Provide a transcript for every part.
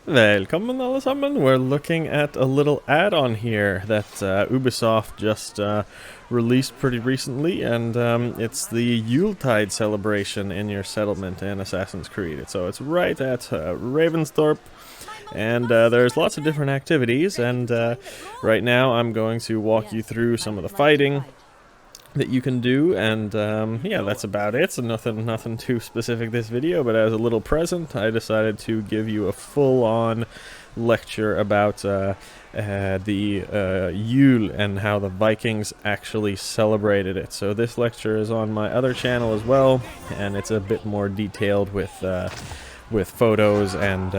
Välkommen alla sammen. We're looking at a little add-on here that Ubisoft just released pretty recently, and it's the Yule Tide celebration in your settlement in Assassin's Creed. So it's right at Ravensthorpe, and there's lots of different activities, and right now I'm going to walk you through some of the fighting that you can do, and yeah, that's about it. So nothing too specific this video, but as a little present I decided to give you a full-on lecture about the Yule and how the Vikings actually celebrated it. So this lecture is on my other channel as well, and it's a bit more detailed with photos and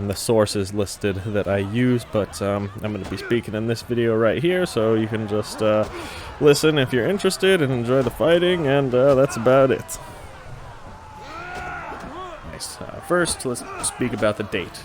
the sources listed that I use, but I'm going to be speaking in this video right here, so you can just listen if you're interested and enjoy the fighting, and that's about it. Nice. First, let's speak about the date.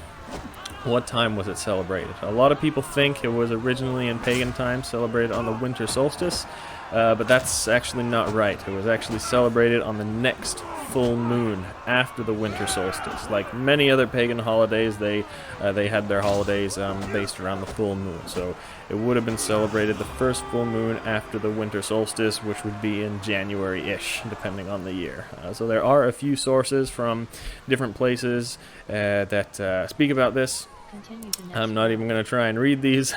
What time was it celebrated? A lot of people think it was originally in pagan times, celebrated on the winter solstice, but that's actually not right. It was actually celebrated on the next full moon after the winter solstice. Like many other pagan holidays, they had their holidays based around the full moon. So it would have been celebrated the first full moon after the winter solstice, which would be in January-ish, depending on the year. So there are a few sources from different places that speak about this. I'm not even going to try and read these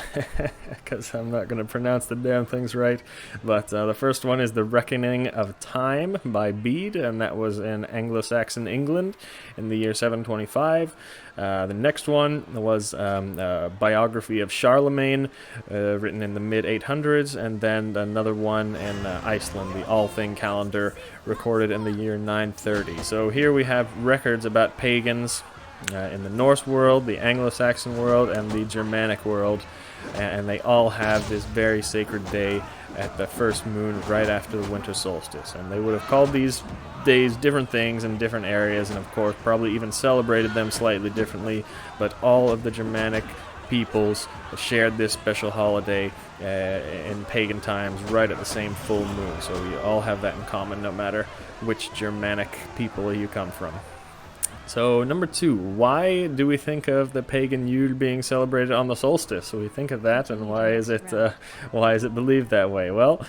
because I'm not going to pronounce the damn things right. But the first one is The Reckoning of Time by Bede, and that was in Anglo-Saxon England in the year 725. The next one was a biography of Charlemagne, written in the mid-800s, and then another one in Iceland, the Althing calendar, recorded in the year 930. So here we have records about pagans in the Norse world, the Anglo-Saxon world, and the Germanic world, and they all have this very sacred day at the first moon right after the winter solstice. And they would have called these days different things in different areas, and of course probably even celebrated them slightly differently, but all of the Germanic peoples shared this special holiday in pagan times right at the same full moon. So we all have that in common, no matter which Germanic people you come from. So, number 2, why do we think of the pagan Yule being celebrated on the solstice? So we think of that, and why is it believed that way? Well,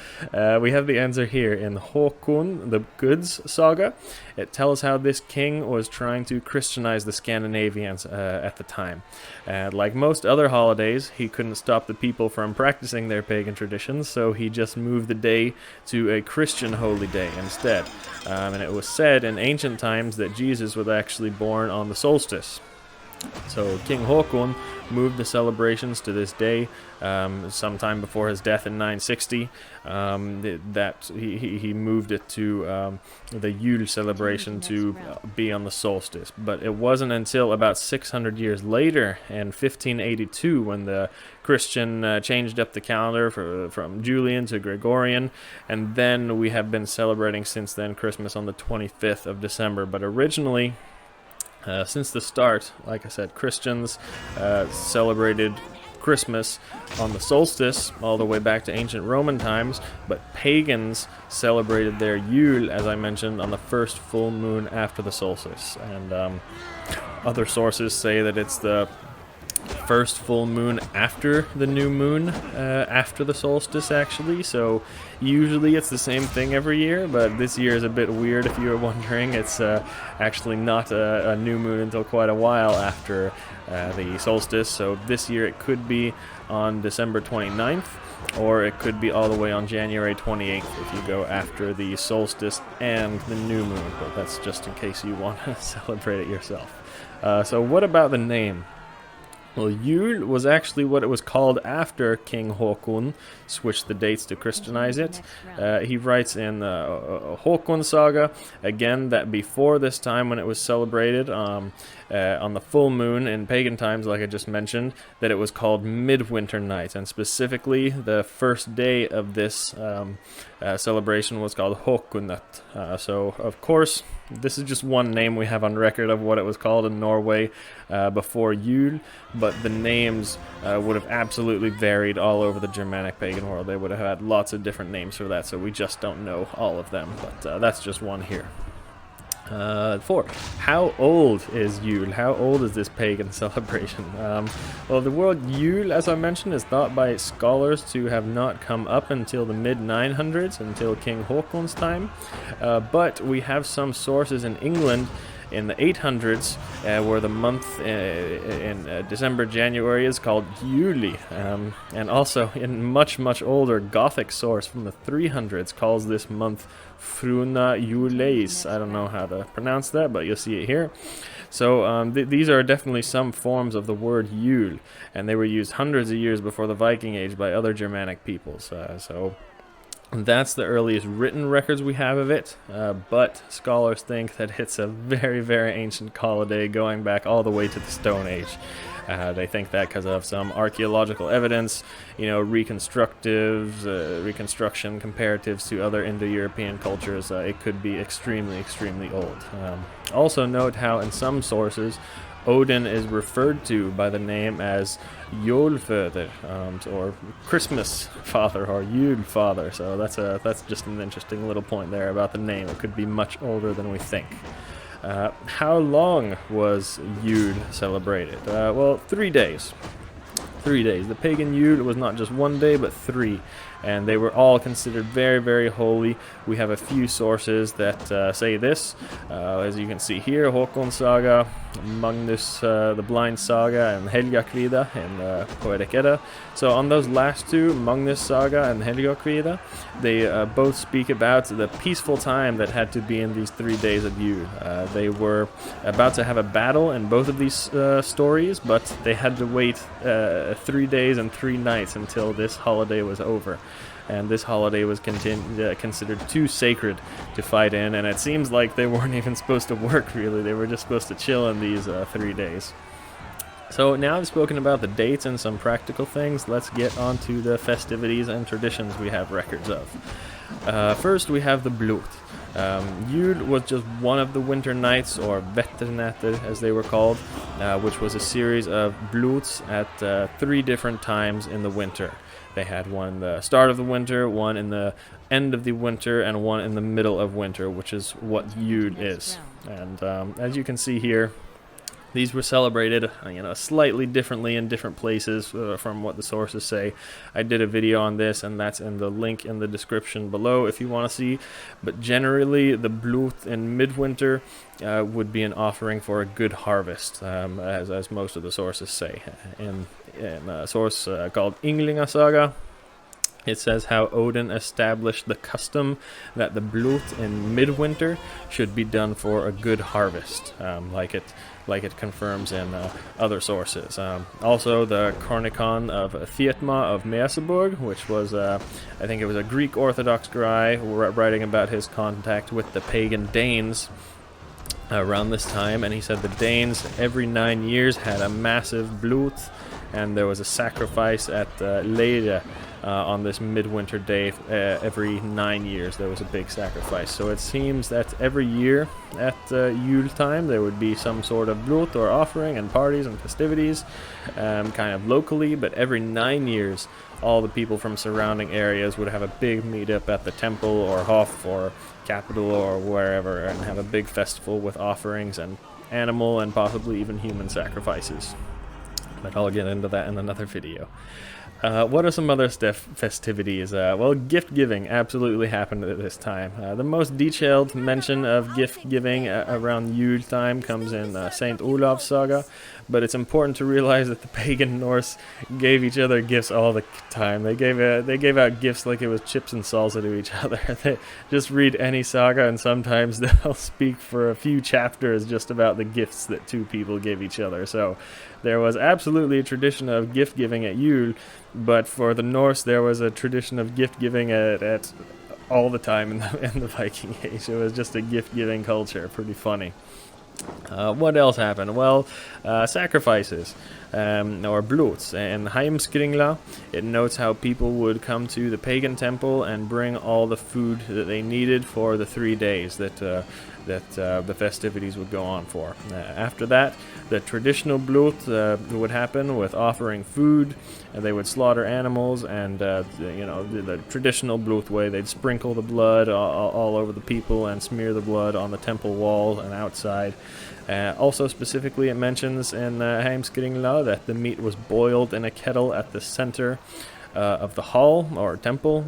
we have the answer here in Håkon the Good's saga. It tells how this king was trying to Christianize the Scandinavians at the time. Like most other holidays, he couldn't stop the people from practicing their pagan traditions, so he just moved the day to a Christian holy day instead. And it was said in ancient times that Jesus was actually born on the solstice. So King Håkon moved the celebrations to this day, sometime before his death in 960. That he moved it to the Yule celebration to be on the solstice. But it wasn't until about 600 years later, in 1582, when the Christian changed up the calendar from Julian to Gregorian, and then we have been celebrating since then Christmas on the 25th of December. But originally, since the start, like I said, Christians celebrated Christmas on the solstice all the way back to ancient Roman times, but pagans celebrated their Yule, as I mentioned, on the first full moon after the solstice. And other sources say that it's the first full moon after the new moon, after the solstice actually, so usually it's the same thing every year, but this year is a bit weird if you were wondering. It's actually not a new moon until quite a while after the solstice, so this year it could be on December 29th, or it could be all the way on January 28th if you go after the solstice and the new moon, but that's just in case you want to celebrate it yourself. So what about the name? Well, Yule was actually what it was called after King Håkon switched the dates to Christianize it. He writes in Håkon saga, again, that before this time when it was celebrated on the full moon in pagan times, like I just mentioned, that it was called Midwinter Night, and specifically the first day of this celebration was called Håkonut. So, of course, this is just one name we have on record of what it was called in Norway before Yule, but the names would have absolutely varied all over the Germanic pagan world. They would have had lots of different names for that, so we just don't know all of them, but that's just one here. 4. How old is Yule? How old is this pagan celebration? Well, the word Yule, as I mentioned, is thought by scholars to have not come up until the mid-900s, until King Haakon's time. But we have some sources in England in the 800s, where the month in December, January is called Juli, and also in much older Gothic source from the 300s calls this month Fruna Juleis. I don't know how to pronounce that, but you'll see it here. So these are definitely some forms of the word Yule, and they were used hundreds of years before the Viking Age by other Germanic peoples. So that's the earliest written records we have of it, but scholars think that it's a very ancient holiday going back all the way to the Stone Age. They think that because of some archaeological evidence, reconstruction comparatives to other Indo-European cultures, it could be extremely old. Also note how in some sources Odin is referred to by the name as Julfader, or Christmas Father, or Yule Father. So that's just an interesting little point there about the name. It could be much older than we think. How long was Yule celebrated? Well, 3 days. 3 days. The pagan Yule was not just 1 day, but 3. And they were all considered very holy. We have a few sources that say this. As you can see here, Håkon Saga, Magnus the Blind Saga, and Helgakvida in Poetic Edda. So on those last two, Magnus Saga and Helgakvida, they both speak about the peaceful time that had to be in these 3 days of Yule. They were about to have a battle in both of these stories, but they had to wait 3 days and 3 nights until this holiday was over. And this holiday was considered too sacred to fight in, and it seems like they weren't even supposed to work, really. They were just supposed to chill in these 3 days. So now I've spoken about the dates and some practical things. Let's get on to the festivities and traditions we have records of. First, we have the Blot. Yule was just one of the winter nights, or Vetternatter as they were called, which was a series of blots at 3 different times in the winter. They had one in the start of the winter, one in the end of the winter, and one in the middle of winter, which is what Yule is. And as you can see here, these were celebrated, slightly differently in different places from what the sources say. I did a video on this, and that's in the link in the description below if you want to see. But generally, the Blot in midwinter would be an offering for a good harvest, as most of the sources say. In a source called Ynglinga Saga, it says how Odin established the custom that the Blot in midwinter should be done for a good harvest, like it confirms in other sources. Also, the Chronicon of Thietma of Merseburg, which was, I think it was a Greek Orthodox guy writing about his contact with the pagan Danes around this time, and he said the Danes every 9 years had a massive Blot, and there was a sacrifice at Leyre on this midwinter day. Every 9 years there was a big sacrifice. So it seems that every year at Yule time there would be some sort of Blot or offering and parties and festivities, kind of locally, but every 9 years all the people from surrounding areas would have a big meetup at the temple or Hof or capital or wherever, and have a big festival with offerings and animal and possibly even human sacrifices. But I'll get into that in another video. What are some other festivities? Well, gift giving absolutely happened at this time. The most detailed mention of gift giving around Yule time comes in St. Olav's saga, but it's important to realize that the pagan Norse gave each other gifts all the time. They gave out gifts like it was chips and salsa to each other. They just read any saga, and sometimes they'll speak for a few chapters just about the gifts that two people gave each other. So there was absolutely a tradition of gift giving at Yule, but for the Norse there was a tradition of gift giving at all the time in the Viking Age. It was just a gift giving culture. Pretty funny. What else happened? Well, sacrifices, or blots. In Heimskringla, it notes how people would come to the pagan temple and bring all the food that they needed for the 3 days that that the festivities would go on for. After that, the traditional blut would happen with offering food, and they would slaughter animals, and the traditional blut way, they'd sprinkle the blood all over the people and smear the blood on the temple wall and outside. Also specifically, it mentions in Assassins Creed Valahalla that the meat was boiled in a kettle at the center of the hall or temple,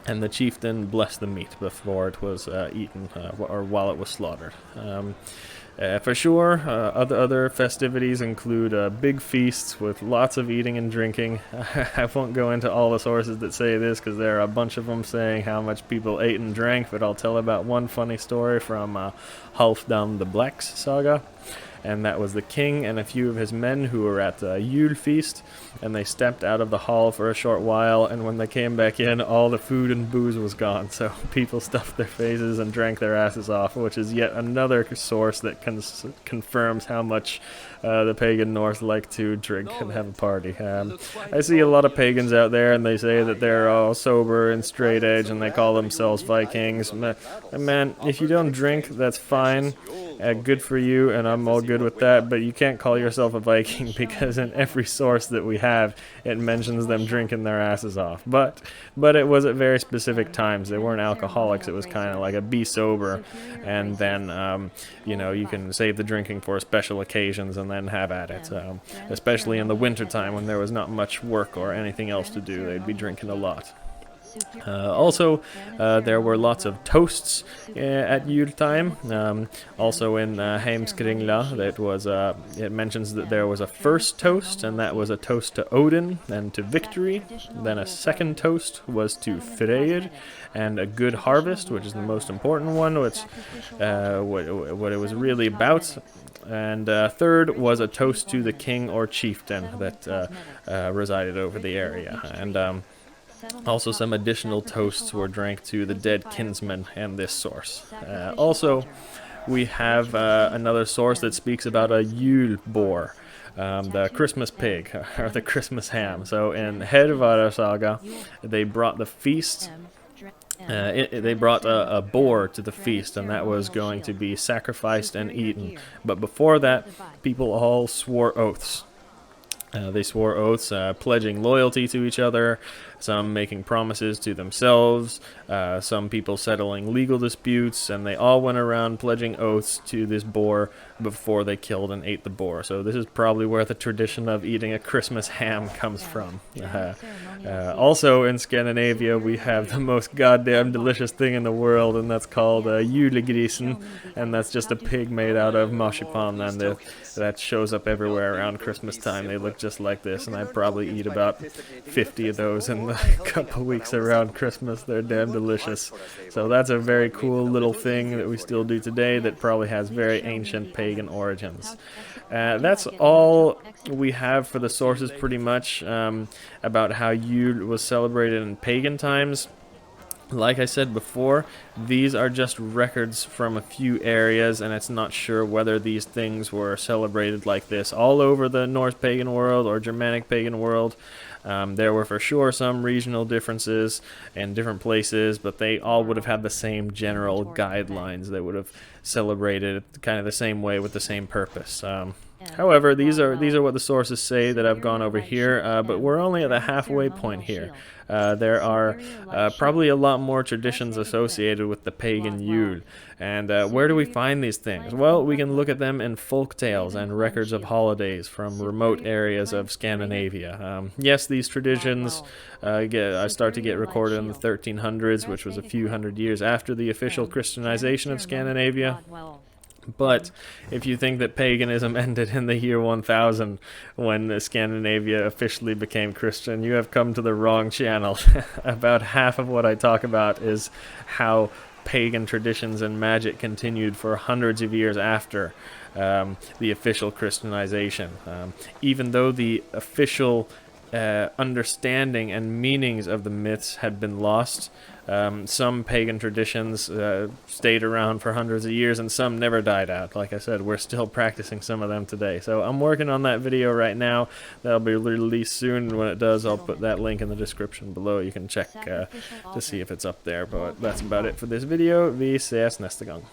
and the chieftain blessed the meat before it was eaten or while it was slaughtered. For sure, other festivities include big feasts with lots of eating and drinking. I won't go into all the sources that say this because there are a bunch of them saying how much people ate and drank, but I'll tell about one funny story from Halfdan the Black's saga. And that was the king and a few of his men who were at the Yule feast, and they stepped out of the hall for a short while, and when they came back in, all the food and booze was gone, so people stuffed their faces and drank their asses off, which is yet another source that confirms how much the pagan North like to drink and have a party. I see a lot of pagans out there, and they say that they're all sober and straight edge, and they call themselves Vikings. Man, if you don't drink, that's fine. Good for you, and I'm all good with that, but you can't call yourself a Viking because in every source that we have, it mentions them drinking their asses off. But it was at very specific times. They weren't alcoholics. It was kind of like a be sober, and then, you can save the drinking for special occasions and then have at it. Especially in the wintertime when there was not much work or anything else to do, they'd be drinking a lot. Also, there were lots of toasts at Yule time. Also in Assassins Creed Valahalla, it mentions that there was a first toast, and that was a toast to Odin and to victory. Then a second toast was to Freyr and a good harvest, which is the most important one, which what it was really about. And third was a toast to the king or chieftain that resided over the area. And also, some additional toasts were drank to the dead kinsmen and this source. Also, we have another source that speaks about a Yule boar, the Christmas pig, or the Christmas ham. So in Hervara saga, they brought the feast. They brought a boar to the feast, and that was going to be sacrificed and eaten. But before that, people all swore oaths. They swore oaths, pledging loyalty to each other, some making promises to themselves, some people settling legal disputes, and they all went around pledging oaths to this boar before they killed and ate the boar. So this is probably where the tradition of eating a Christmas ham comes from. Also in Scandinavia, we have the most goddamn delicious thing in the world, and that's called julegrisen, and that's just a pig made out of marzipan, and that shows up everywhere around Christmas time. They look just like this, and I probably eat about 50 of those in the couple weeks around Christmas. They're damn delicious. So that's a very cool little thing that we still do today that probably has very ancient pagan origins. That's all we have for the sources pretty much about how Yule was celebrated in pagan times. Like I said before, these are just records from a few areas, and it's not sure whether these things were celebrated like this all over the Norse pagan world or Germanic pagan world. There were for sure some regional differences in different places, but they all would have had the same general guidelines. They would have celebrated kind of the same way with the same purpose. However, these are what the sources say that I've gone over here, but we're only at the halfway point here. There are probably a lot more traditions associated with the pagan Yule. And where do we find these things? Well, we can look at them in folk tales and records of holidays from remote areas of Scandinavia. Yes, these traditions start to get recorded in the 1300s, which was a few hundred years after the official Christianization of Scandinavia. But if you think that paganism ended in the year 1000 when Scandinavia officially became Christian, you have come to the wrong channel. About half of what I talk about is how pagan traditions and magic continued for hundreds of years after the official Christianization. Even though the official understanding and meanings of the myths had been lost, some pagan traditions stayed around for hundreds of years, and some never died out. Like I said, we're still practicing some of them today. So I'm working on that video right now. That'll be released soon, and when it does, I'll put that link in the description below. You can check to see if it's up there. But that's about it for this video. Vi ses nästa gång.